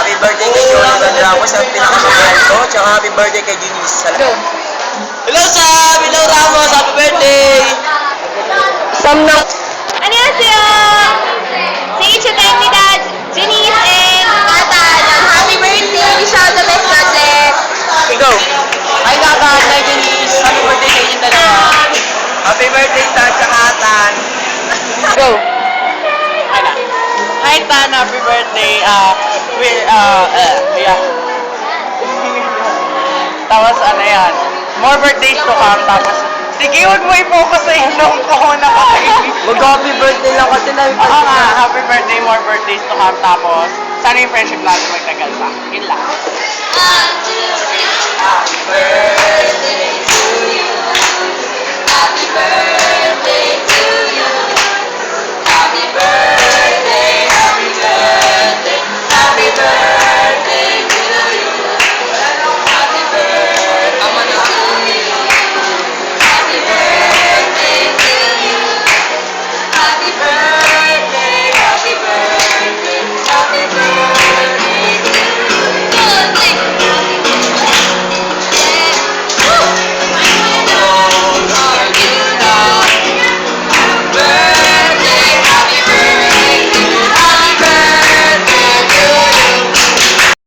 Happy birthday kay Jonathan Ramos, ang pinakamahal ko. Tsaka happy birthday kay Junice. Salamat. Hello, Sam! Hello, Ramos! Happy birthday! Sam na! 안녕하세요. 생일 축하합니다. Junice and Nathan. Happy birthday. Wish you all the best, God bless. Ikaw! Hi, Nathan! Hi, Junice! Happy birthday sa inyong dalawa! Happy birthday, Tan! Tsaka Tan! Go! Hi Tan, happy birthday. Yeah. Tapos ano yan, more birthdays to come. Tapos, sige, huwag mo i-focus sa inom ko na kain. Mag-happy birthday lang kasi na yung Oo nga, happy birthday, more birthdays to come. Tapos, sana yung friendship natin magtagal pa. Yun lang. Happy birthday to you. Happy birthday